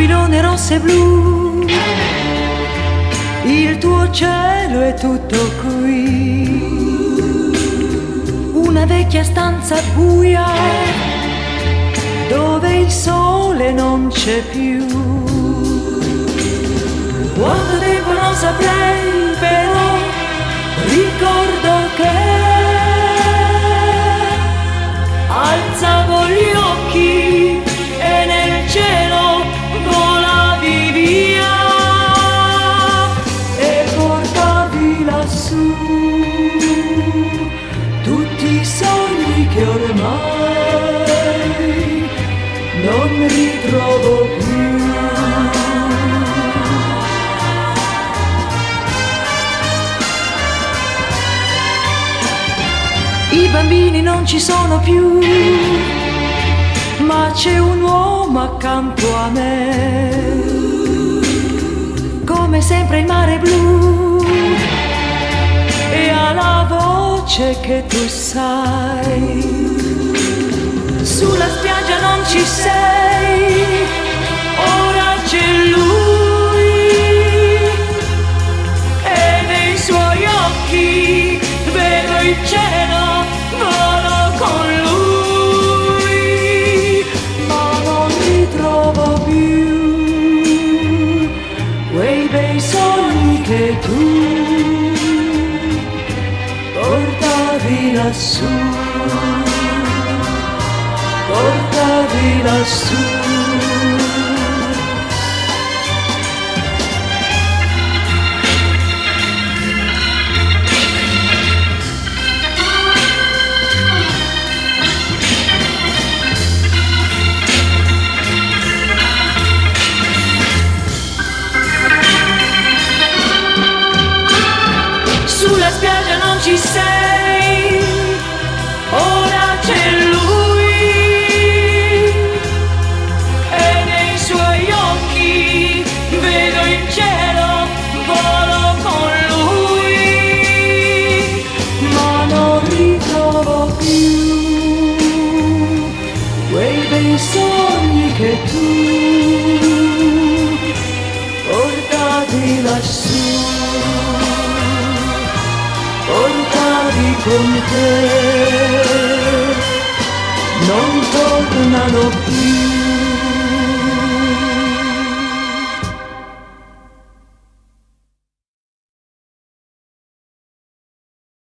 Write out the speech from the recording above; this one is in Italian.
aquilone rosso e blu, il tuo cielo è tutto qui. Una vecchia stanza buia dove il sole non c'è più. Quanto tempo non saprei, però ricordo che alzavo gli occhi e nel cielo volavi via e portavi lassù tutti i sogni che ormai non ritrovo più. I bambini non ci sono più, ma c'è un uomo accanto a me. Come sempre il mare blu e ha la voce che tu sai. Sulla spiaggia non ci sei, ora c'è lui e nei suoi occhi vedo il cielo, volo con lui, ma non ritrovo più quei bei sogni che tu portavi lassù, portavi lassù. Sulla spiaggia non ci sei, ora c'è lui e nei suoi occhi vedo il cielo, volo con lui, ma non ritrovo più quei bei sogni che tu portavi lassù, portavi con te, non tornano più.